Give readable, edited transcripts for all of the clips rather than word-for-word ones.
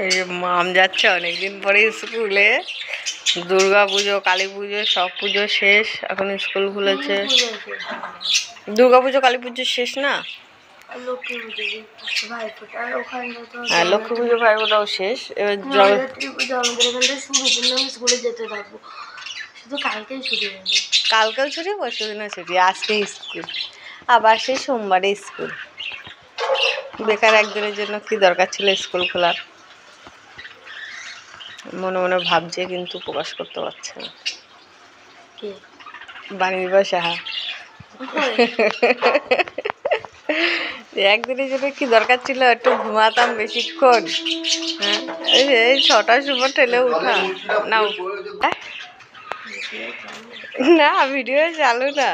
এই যে মাম যাচ্ছে অনেকদিন পরে স্কুলে। দুর্গা পুজো, কালী পুজো, সব পুজো শেষ, এখন স্কুল খুলেছে। দুর্গা পুজো, কালী পুজো শেষ না? হ্যাঁ, লক্ষ্মী পুজো ভাইফোঁটাও শেষ। এবার স্কুলে যেতে থাকবো, শুধু কালকেই ছুটি হবে। কালকেও ছুটি, পরশু দিনও ছুটি, আজকে স্কুল, আবার সেই সোমবারে স্কুল। বেকার একদিনের জন্য কি দরকার ছিল স্কুল খোলার? মনে মনে ভাবছে কিন্তু প্রকাশ করতে পারছে না। বাণীর সাহা একদিনের জন্য কি দরকার ছিল? একটু ঘুমাতাম বেশিক্ষণ। হ্যাঁ, এই 6টার সময় ঠেলে উঠা না, না ভিডিও চালু না।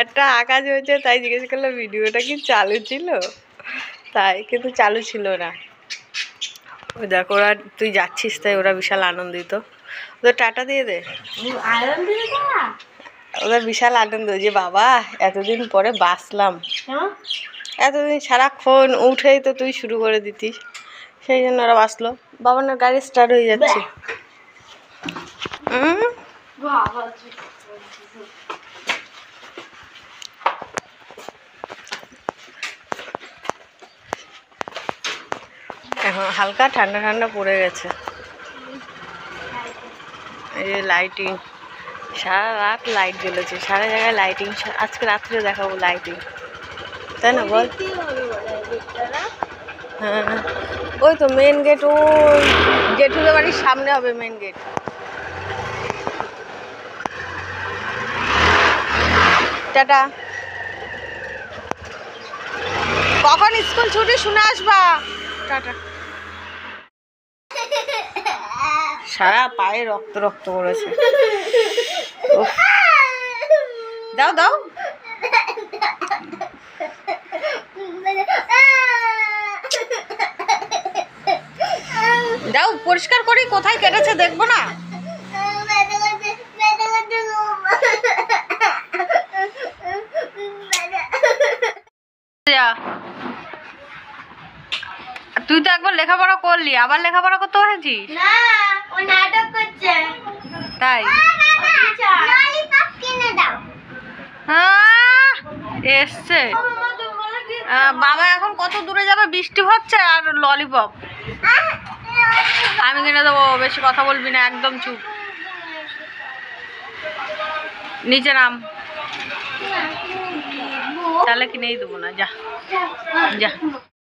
একটা আকাশ হয়েছে তাই জিজ্ঞেস করলো ভিডিওটা কি চালু ছিল, তাই কিন্তু চালু ছিল না। ওই দেখ, ওরা তুই যাচ্ছিস তাই ওরা বিশাল আনন্দিত। ওদের টাটা দিয়ে দে। ওদের বিশাল আনন্দ যে বাবা এতদিন পরে বাঁচলাম। এতদিন সারাক্ষণ উঠেই তো তুই শুরু করে দিতিস, সেই জন্য ওরা বাঁচলো। বাবানের গাড়ি স্টার্ট হয়ে যাচ্ছে। এখন হালকা ঠান্ডা ঠান্ডা পড়ে গেছে। এই যে লাইটিং, সারা রাত লাইট জ্বলেছে, সারা জায়গায় লাইটিং। আজকে রাত্রে দেখাবো লাইটিং, তাই না বল? হ্যাঁ, ওই তো মেন গেট, ওই জেঠুদের বাড়ির সামনে হবে মেন গেট। টাটা। কখন স্কুল ছুটি শুনে আসবা? টাটা। সারা পায়ে রক্ত রক্ত করেছে। দাও দাও, দাও, পরিষ্কার করে কোথায় কেটেছে দেখবো না? তুই তো একবার লেখাপড়া করলি, আবার লেখাপড়া করতে হয়েছিস? তাই এসছে বাবা। এখন কত দূরে যাবে? বৃষ্টি হচ্ছে আর ললিপপ আমি কিনে দেবো। বেশি কথা বলবি না, একদম চুপ। নিচে নাম, তাহলে কিনেই দেবো না। যা যা।